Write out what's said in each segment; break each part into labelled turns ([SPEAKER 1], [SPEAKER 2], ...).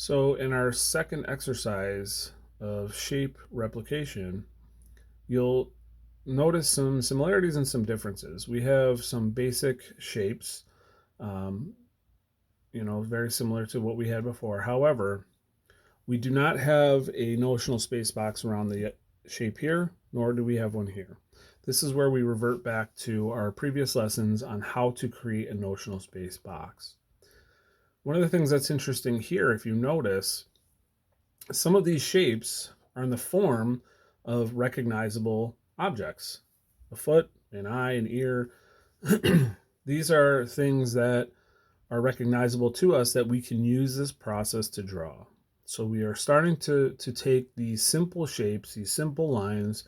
[SPEAKER 1] So in our second exercise of shape replication, you'll notice some similarities and some differences. We have some basic shapes, um, very similar to what we had before. However, we do not have a notional space box around the shape here, nor do we have one here. This is where we revert back to our previous lessons on how to create a notional space box. One of the things that's interesting here, if you notice, some of these shapes are in the form of recognizable objects: a foot, an eye, an ear. These are things that are recognizable to us that we can use this process to draw. So we are starting to take these simple shapes, these simple lines,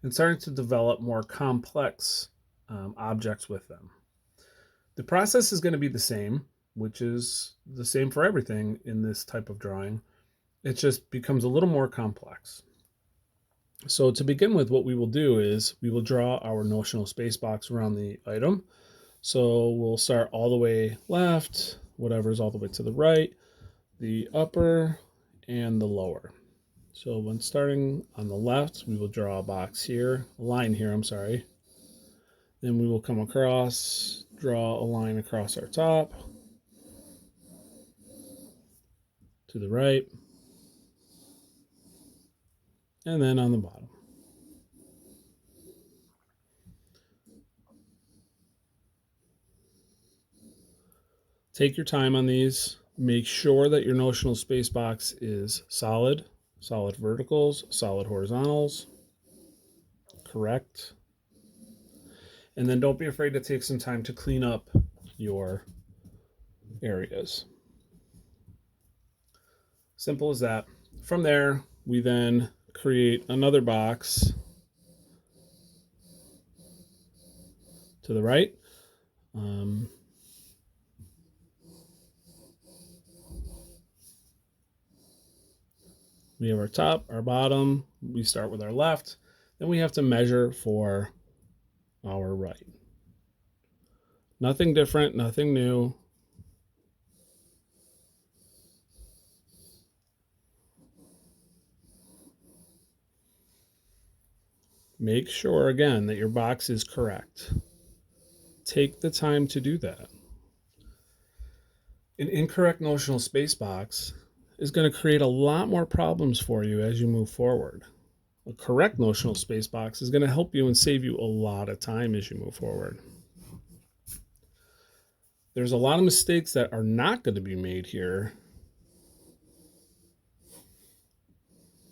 [SPEAKER 1] and starting to develop more complex objects with them. The process is going to be the same, which is the same for everything in this type of drawing. It just becomes a little more complex. So to begin with, what we will do is we will draw our notional space box around the item. So we'll start all the way left, whatever's all the way to the right, the upper, and the lower. So when starting on the left, we will draw a box here, a line here, I'm sorry. Then we will come across, draw a line across our top, to the right, and then on the bottom. Take your time on these. Make sure that your notional space box is solid verticals, solid horizontals, correct. And then don't be afraid to take some time to clean up your areas. Simple as that. From there, we then create another box to the right. We have our top, our bottom. We start with our left. Then we have to measure for our right. Nothing different, nothing new. Make sure, again, that your box is correct. Take the time to do that. An incorrect notional space box is going to create a lot more problems for you as you move forward. A correct notional space box is going to help you and save you a lot of time as you move forward. There's a lot of mistakes that are not going to be made here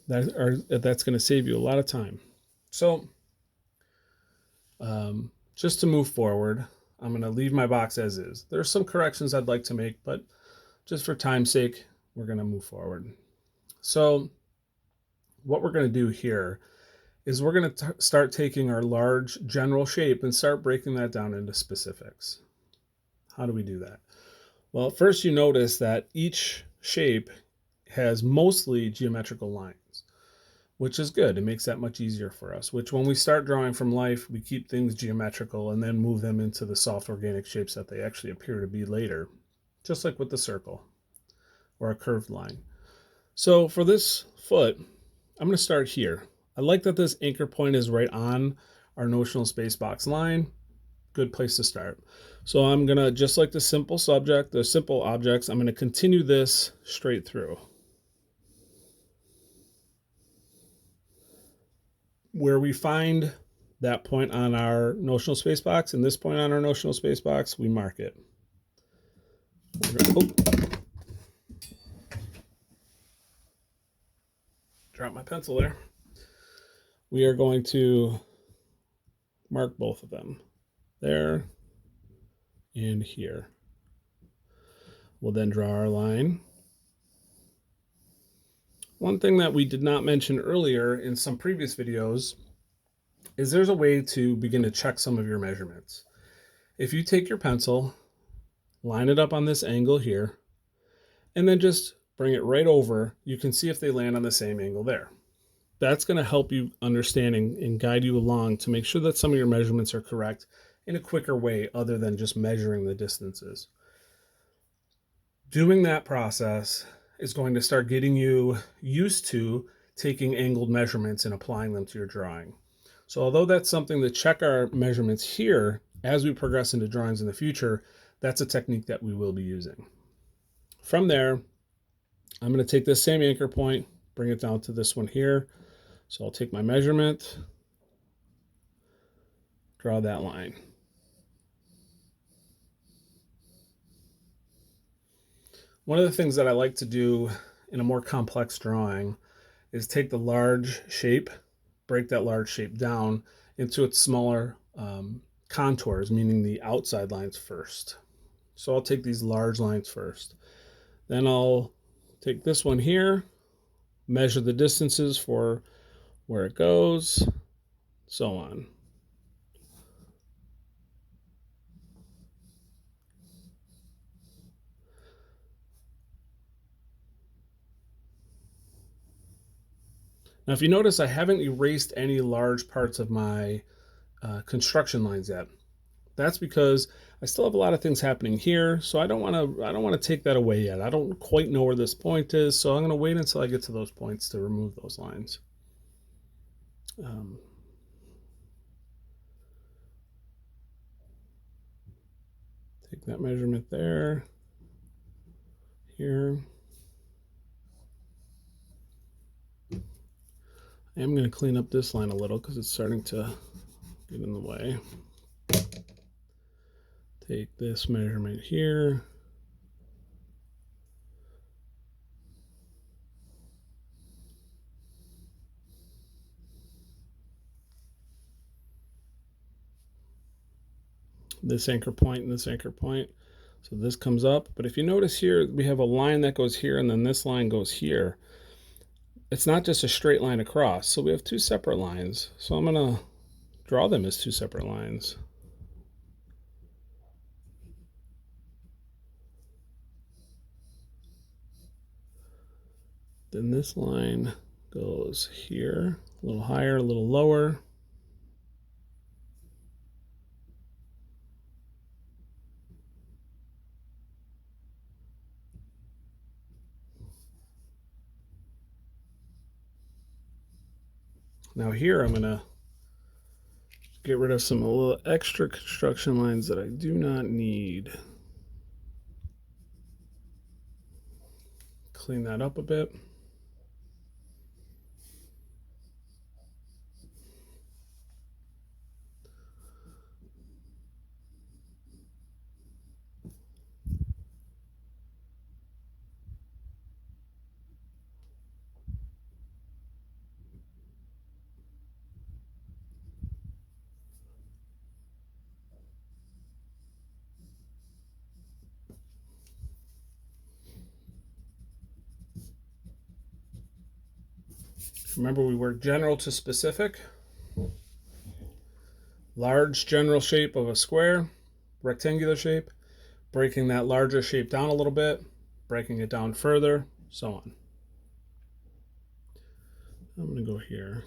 [SPEAKER 1] that's going to save you a lot of time. So just to move forward, I'm going to leave my box as is. There's some corrections I'd like to make, but just for time's sake, we're going to move forward. So what we're going to do here is we're going to start taking our large general shape and start breaking that down into specifics. How do we do that? Well, first you notice that each shape has mostly geometrical lines, which is good. It makes that much easier for us, which when we start drawing from life, we keep things geometrical and then move them into the soft organic shapes that they actually appear to be later, just like with the circle or a curved line. So for this foot, I'm going to start here. I like that this anchor point is right on our notional space box line. Good place to start. So I'm going to, just like the simple objects, I'm going to continue this straight through. Where we find that point on our notional space box and this point on our notional space box, we mark it. Drop my pencil there. We are going to mark both of them, there and here. We'll then draw our line. One thing that we did not mention earlier in some previous videos is there's a way to begin to check some of your measurements. If you take your pencil, line it up on this angle here, and then just bring it right over, you can see if they land on the same angle there. That's going to help you understand and guide you along to make sure that some of your measurements are correct in a quicker way other than just measuring the distances. Doing that process is going to start getting you used to taking angled measurements and applying them to your drawing. So although that's something to check our measurements here, as we progress into drawings in the future, that's a technique that we will be using. From there, I'm going to take this same anchor point, bring it down to this one here. So I'll take my measurement, draw that line. One of the things that I like to do in a more complex drawing is take the large shape, break that large shape down into its smaller contours, meaning the outside lines first. So I'll take these large lines first. Then I'll take this one here, measure the distances for where it goes, so on. Now, if you notice, I haven't erased any large parts of my construction lines yet. That's because I still have a lot of things happening here, so I don't want to take that away yet. I don't quite know where this point is, so I'm going to wait until I get to those points to remove those lines. Take that measurement there, here. I am going to clean up this line a little because it's starting to get in the way. Take this measurement here. This anchor point and this anchor point. So this comes up, but if you notice here, we have a line that goes here and then this line goes here. It's not just a straight line across, so we have two separate lines. So I'm going to draw them as two separate lines. Then this line goes here, a little higher, a little lower. Now here I'm going to get rid of some little extra construction lines that I do not need. Clean that up a bit. Remember, we work general to specific. Large general shape of a square, rectangular shape, breaking that larger shape down a little bit, breaking it down further, so on. I'm going to go here.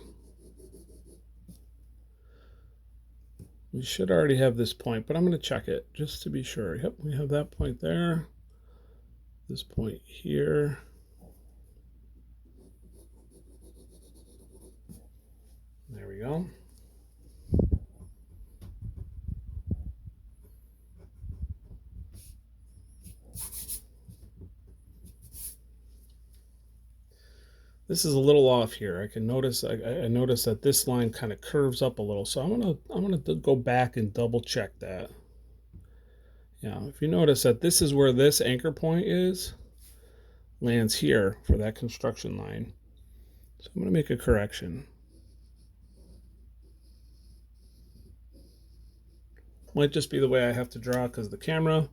[SPEAKER 1] We should already have this point, but I'm going to check it just to be sure. Yep, we have that point there, this point here. There we go. This is a little off here. I can notice I notice that this line kind of curves up a little, so I'm gonna go back and double check that. Yeah, if you notice that this is where this anchor point is, lands here for that construction line. So I'm gonna make a correction. Might just be the way I have to draw because of the camera.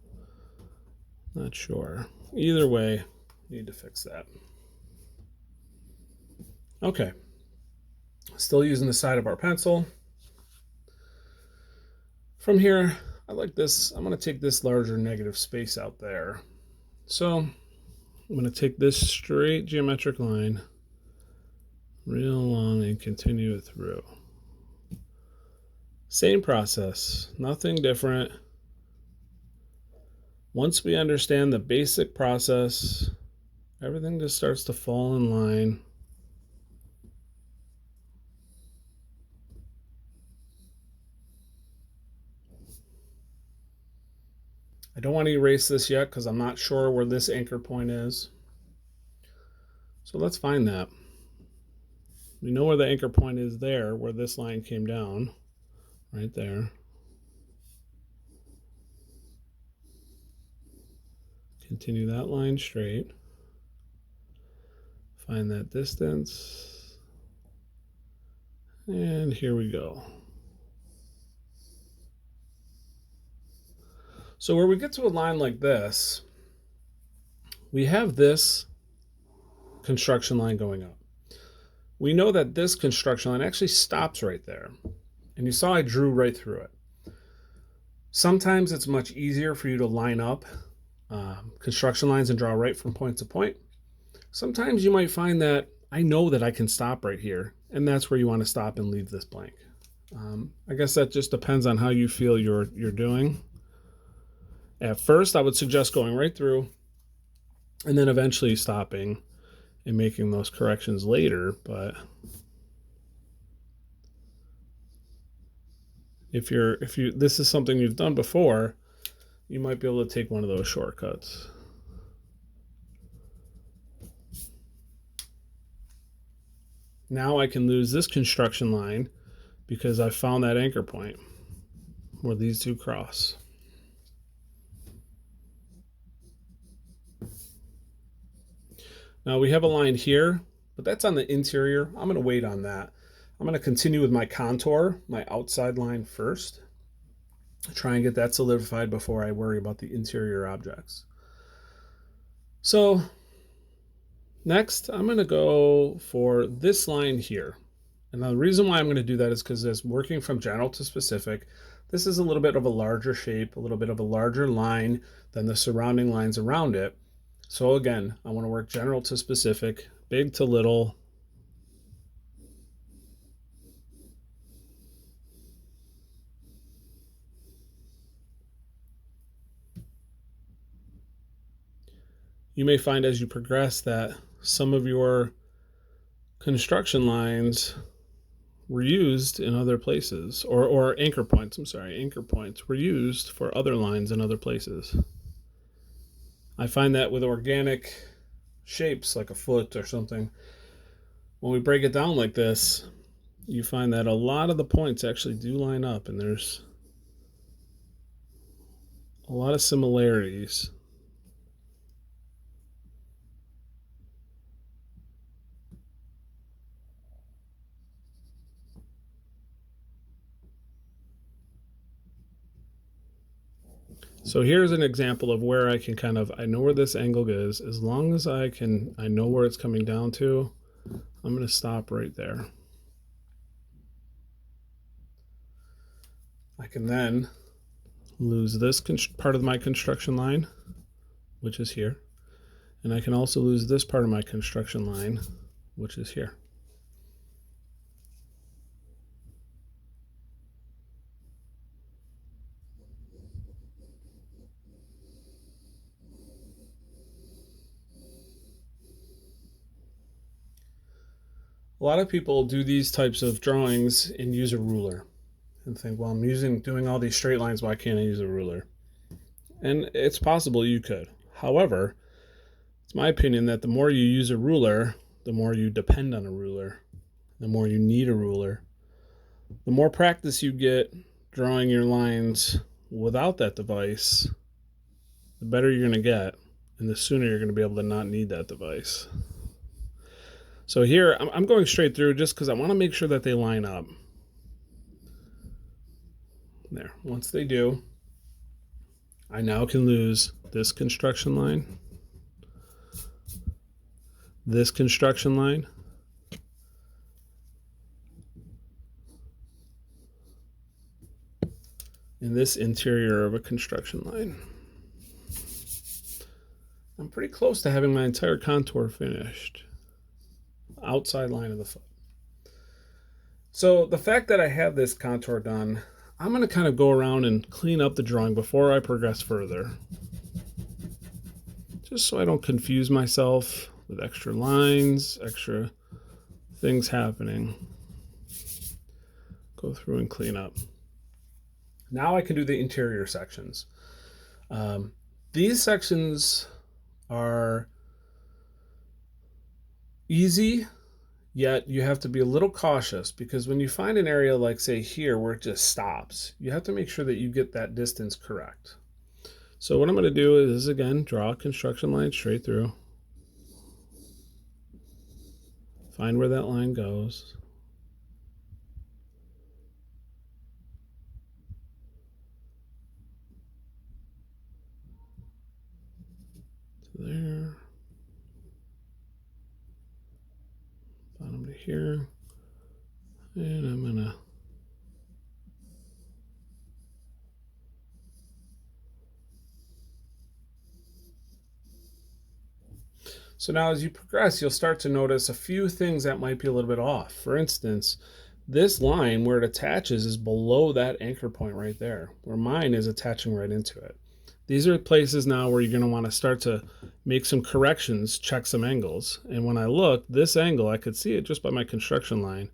[SPEAKER 1] Not sure. Either way, need to fix that. Okay. Still using the side of our pencil. From here, I like this. I'm going to take this larger negative space out there. So I'm going to take this straight geometric line real long and continue it through. Same process, nothing different. Once we understand the basic process everything just starts to fall in line. I don't want to erase this yet because I'm not sure where this anchor point is. So let's find that. We know where the anchor point is there, where this line came down, right there. Continue that line straight. Find that distance. And here we go. So where we get to a line like this, we have this construction line going up. We know that this construction line actually stops right there. And you saw I drew right through it. Sometimes it's much easier for you to line up construction lines and draw right from point to point. Sometimes you might find that I know that I can stop right here, and that's where you want to stop and leave this blank. I guess that just depends on how you feel you're doing. At first, I would suggest going right through and then eventually stopping and making those corrections later. But if this is something you've done before, you might be able to take one of those shortcuts. Now I can lose this construction line because I found that anchor point where these two cross. Now we have a line here, but that's on the interior. I'm going to wait on that. I'm going to continue with my contour, my outside line first. Try and get that solidified before I worry about the interior objects. So next, I'm going to go for this line here. And the reason why I'm going to do that is because it's working from general to specific. This is a little bit of a larger shape, a little bit of a larger line than the surrounding lines around it. So again, I want to work general to specific, big to little. You may find as you progress that some of your construction lines were used in other places, or anchor points, anchor points were used for other lines in other places. I find that with organic shapes like a foot or something, when we break it down like this, you find that a lot of the points actually do line up, and there's a lot of similarities. So here's an example of where I can I know where this angle is. As long as I know where it's coming down to, I'm going to stop right there. I can then lose this part of my construction line, which is here. And I can also lose this part of my construction line, which is here. A lot of people do these types of drawings and use a ruler and think, well, I'm doing all these straight lines, why can't I use a ruler? And it's possible you could. However, it's my opinion that the more you use a ruler, the more you depend on a ruler, the more you need a ruler. The more practice you get drawing your lines without that device, the better you're going to get, and the sooner you're going to be able to not need that device. So here, I'm going straight through just because I want to make sure that they line up. There. Once they do, I now can lose this construction line, this construction line, and this interior of a construction line. I'm pretty close to having my entire contour finished. Outside line of the foot. So the fact that I have this contour done, I'm going to kind of go around and clean up the drawing before I progress further. just so I don't confuse myself with extra lines, extra things happening. Go through and clean up. Now I can do the interior sections. These sections are easy, yet you have to be a little cautious, because when you find an area like, say, here where it just stops, you have to make sure that you get that distance correct. So what I'm going to do is, again, draw a construction line straight through. Find where that line goes. To there. Bottom to here. And I'm going to So now as you progress, you'll start to notice a few things that might be a little bit off. For instance, this line where it attaches is below that anchor point right there, where mine is attaching right into it. These are places now where you're going to want to start to make some corrections, check some angles. And when I look, this angle, I could see it just by my construction line,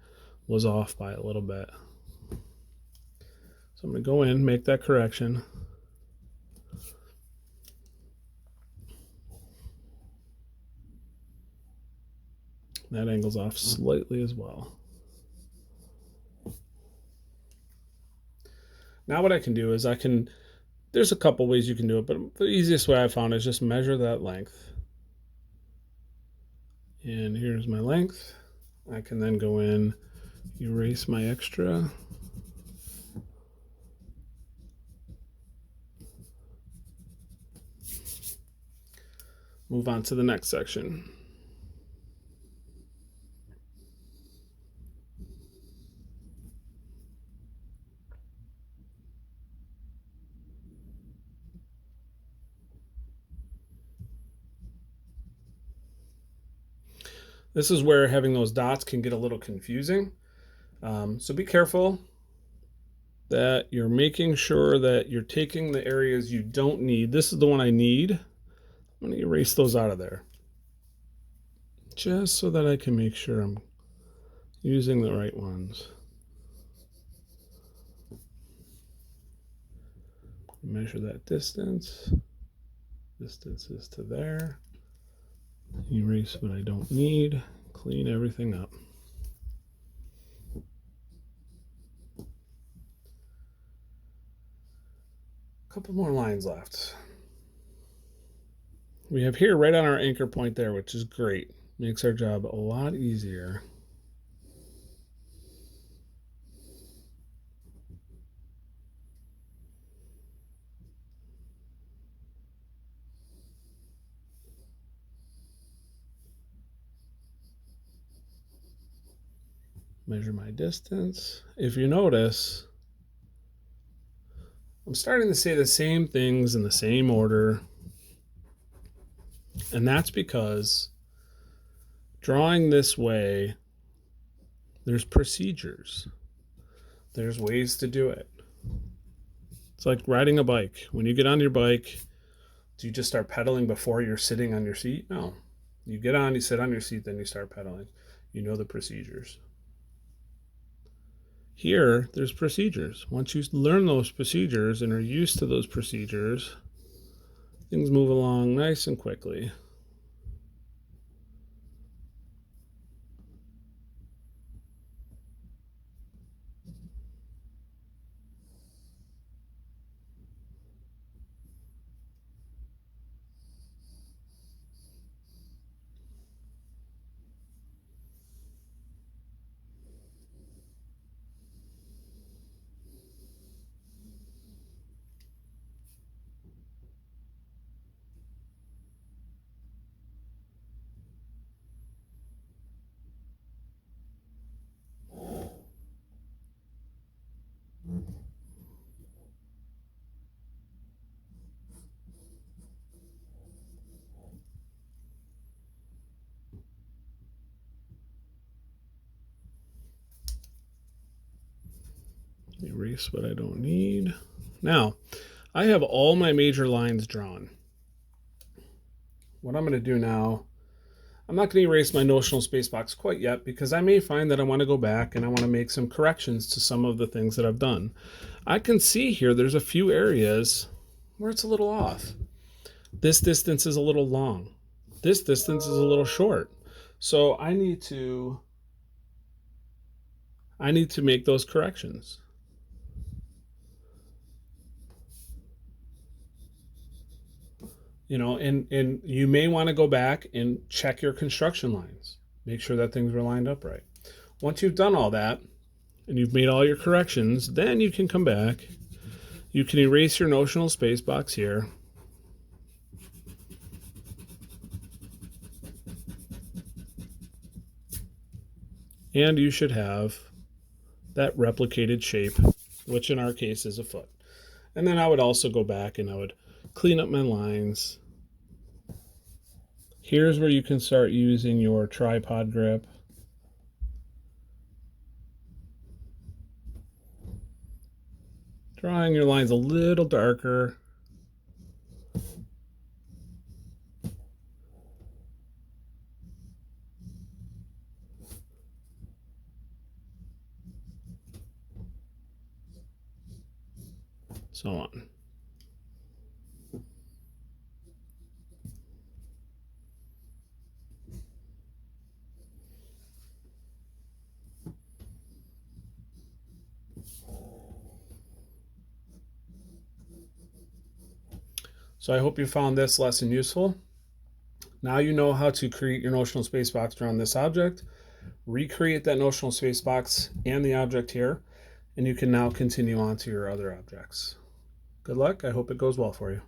[SPEAKER 1] was off by a little bit. So I'm going to go in, make that correction. That angle's off slightly as well. Now what I can do is there's a couple ways you can do it, but the easiest way I found is just measure that length. And here's my length. I can then go in, erase my extra. Move on to the next section. This is where having those dots can get a little confusing. So be careful that you're making sure that you're taking the areas you don't need. This is the one I need. I'm going to erase those out of there, just so that I can make sure I'm using the right ones. Measure that distance. Distance is to there. Erase what I don't need. Clean everything up. A couple more lines left. We have here right on our anchor point there, which is great. Makes our job a lot easier. Measure my distance. If you notice, I'm starting to say the same things in the same order. And that's because drawing this way, there's procedures. There's ways to do it. It's like riding a bike. When you get on your bike, do you just start pedaling before you're sitting on your seat? No. You get on, you sit on your seat, then you start pedaling. You know the procedures. Here, there's procedures. Once you learn those procedures and are used to those procedures, things move along nice and quickly. Erase what I don't need. Now, I have all my major lines drawn. what I'm going to do now, I'm not going to erase my notional spacebox quite yet because I may find that I want to go back and I want to make some corrections to some of the things that I've done. I can see here there's a few areas where it's a little off. This distance is a little long. This distance is a little short. So I need to make those corrections. And you may want to go back and check your construction lines. Make sure that things are lined up right. Once you've done all that and you've made all your corrections, then you can come back. You can erase your notional space box here. And you should have that replicated shape, which in our case is a foot. And then I would also go back and I would clean up my lines. Here's where you can start using your tripod grip. Drawing your lines a little darker. So on. So I hope you found this lesson useful. Now you know how to create your notional space box around this object, recreate that notional space box and the object here, and you can now continue on to your other objects. Good luck. I hope it goes well for you.